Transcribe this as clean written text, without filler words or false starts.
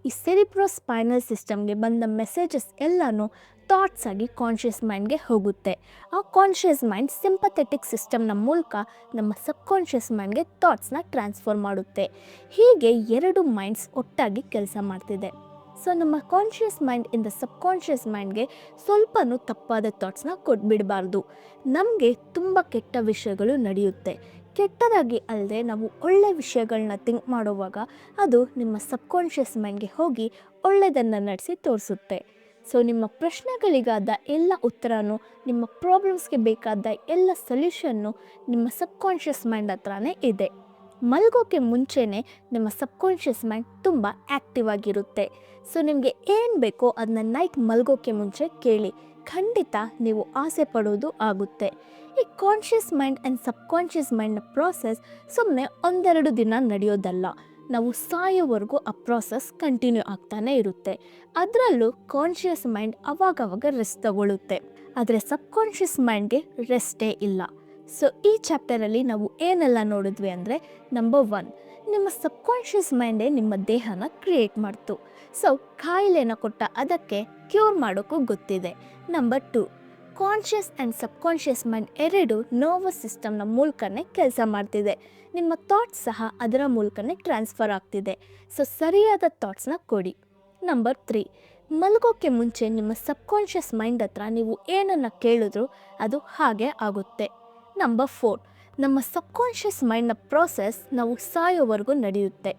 ಈ ಸೆರಿಬ್ರೋಸ್ಪೈನಲ್ ಸಿಸ್ಟಮ್ಗೆ ಬಂದ ಮೆಸೇಜಸ್ ಎಲ್ಲನೂ ಥಾಟ್ಸ್ ಆಗಿ ಕಾನ್ಷಿಯಸ್ ಮೈಂಡ್ಗೆ ಹೋಗುತ್ತೆ. ಆ ಕಾನ್ಷಿಯಸ್ ಮೈಂಡ್ ಸಿಂಪಥೆಟಿಕ್ ಸಿಸ್ಟಮ್ನ ಮೂಲಕ ನಮ್ಮ ಸಬ್ಕಾನ್ಷಿಯಸ್ ಮೈಂಡ್ಗೆ ಥಾಟ್ಸ್ನ ಟ್ರಾನ್ಸ್ಫರ್ ಮಾಡುತ್ತೆ. ಹೀಗೆ ಎರಡು ಮೈಂಡ್ಸ್ ಒಟ್ಟಾಗಿ ಕೆಲಸ ಮಾಡ್ತಿದೆ. ಸೊ ನಮ್ಮ ಕಾನ್ಷಿಯಸ್ ಮೈಂಡ್ ಇಂದ ಸಬ್ಕಾನ್ಷಿಯಸ್ ಮೈಂಡ್ಗೆ ಸ್ವಲ್ಪನೂ ತಪ್ಪಾದ ಥಾಟ್ಸ್ನ ಕೊಟ್ಬಿಡಬಾರ್ದು. ನಮಗೆ ತುಂಬ ಕೆಟ್ಟ ವಿಷಯಗಳು ನಡೆಯುತ್ತೆ. ಕೆಟ್ಟದಾಗಿ ಅಲ್ಲದೆ ನಾವು ಒಳ್ಳೆ ವಿಷಯಗಳನ್ನ ಥಿಂಕ್ ಮಾಡುವಾಗ ಅದು ನಿಮ್ಮ ಸಬ್ಕಾನ್ಷಿಯಸ್ ಮೈಂಡ್ಗೆ ಹೋಗಿ ಒಳ್ಳೆಯದನ್ನು ನಡೆಸಿ ತೋರಿಸುತ್ತೆ. ಸೊ ನಿಮ್ಮ ಪ್ರಶ್ನೆಗಳಿಗಾದ ಎಲ್ಲ ಉತ್ತರನೂ, ನಿಮ್ಮ ಪ್ರಾಬ್ಲಮ್ಸ್ಗೆ ಬೇಕಾದ ಎಲ್ಲ ಸೊಲ್ಯೂಷನ್ನು ನಿಮ್ಮ ಸಬ್ಕಾನ್ಷಿಯಸ್ ಮೈಂಡ್ ಹತ್ರನೇ ಇದೆ. ಮಲಗೋಕ್ಕೆ ಮುಂಚೆನೇ ನಿಮ್ಮ ಸಬ್ಕಾನ್ಷಿಯಸ್ ಮೈಂಡ್ ತುಂಬ ಆ್ಯಕ್ಟಿವ್ ಆಗಿರುತ್ತೆ. ಸೊ ನಿಮಗೆ ಏನು ಬೇಕೋ ಅದನ್ನ ನೈಟ್ ಮಲಗೋಕ್ಕೆ ಮುಂಚೆ ಕೇಳಿ, ಖಂಡಿತ ನೀವು ಆಸೆ ಪಡೋದು ಆಗುತ್ತೆ. ಈ ಕಾನ್ಷಿಯಸ್ ಮೈಂಡ್ ಆ್ಯಂಡ್ ಸಬ್ಕಾನ್ಷಿಯಸ್ ಮೈಂಡ್ನ ಪ್ರಾಸೆಸ್ ಸುಮ್ಮನೆ ಒಂದೆರಡು ದಿನ ನಡೆಯೋದಲ್ಲ. ನಾವು ಸಾಯೋವರೆಗೂ ಆ ಪ್ರಾಸೆಸ್ ಕಂಟಿನ್ಯೂ ಆಗ್ತಾನೆ ಇರುತ್ತೆ. ಅದರಲ್ಲೂ ಕಾನ್ಷಿಯಸ್ ಮೈಂಡ್ ಅವಾಗವಾಗ ರೆಸ್ಟ್ ತಗೊಳ್ಳುತ್ತೆ, ಆದರೆ ಸಬ್ಕಾನ್ಷಿಯಸ್ ಮೈಂಡ್ಗೆ ರೆಸ್ಟೇ ಇಲ್ಲ. ಸೊ ಈ ಚಾಪ್ಟರಲ್ಲಿ ನಾವು ಏನೆಲ್ಲ ನೋಡಿದ್ವಿ ಅಂದರೆ, ನಂಬರ್ 1, ನಿಮ್ಮ ಸಬ್ಕಾನ್ಷಿಯಸ್ ಮೈಂಡೇ ನಿಮ್ಮ ದೇಹನ ಕ್ರಿಯೇಟ್ ಮಾಡ್ತು. ಸೊ ಕಾಯಿಲೆನ ಕೊಟ್ಟ ಅದಕ್ಕೆ ಕ್ಯೂರ್ ಮಾಡೋಕ್ಕೂ ಗೊತ್ತಿದೆ. Number 2, conscious and subconscious mind ಎರಡು ನರ್ವಸ್ ಸಿಸ್ಟಮ್ನ ಮೂಲಕನೇ ಕೆಲಸ ಮಾಡ್ತಿದೆ. ನಿಮ್ಮ ಥಾಟ್ಸ್ ಸಹ ಅದರ ಮೂಲಕನೇ ಟ್ರಾನ್ಸ್ಫರ್ ಆಗ್ತಿದೆ. ಸೊ ಸರಿಯಾದ ಥಾಟ್ಸ್ನ ಕೊಡಿ. ನಂಬರ್ 3, ಮಲಗೋಕ್ಕೆ ಮುಂಚೆ ನಿಮ್ಮ ಸಬ್ಕಾನ್ಷಿಯಸ್ ಮೈಂಡ್ ಹತ್ರ ನೀವು ಏನನ್ನು ಕೇಳಿದ್ರೂ ಅದು ಹಾಗೆ ಆಗುತ್ತೆ. ನಂಬರ್ 4, ನಮ್ಮ ಸಬ್ಕಾನ್ಷಿಯಸ್ ಮೈಂಡ್ನ ಪ್ರಾಸೆಸ್ ನಾವು ಸಾಯೋವರೆಗೂ ನಡೆಯುತ್ತೆ.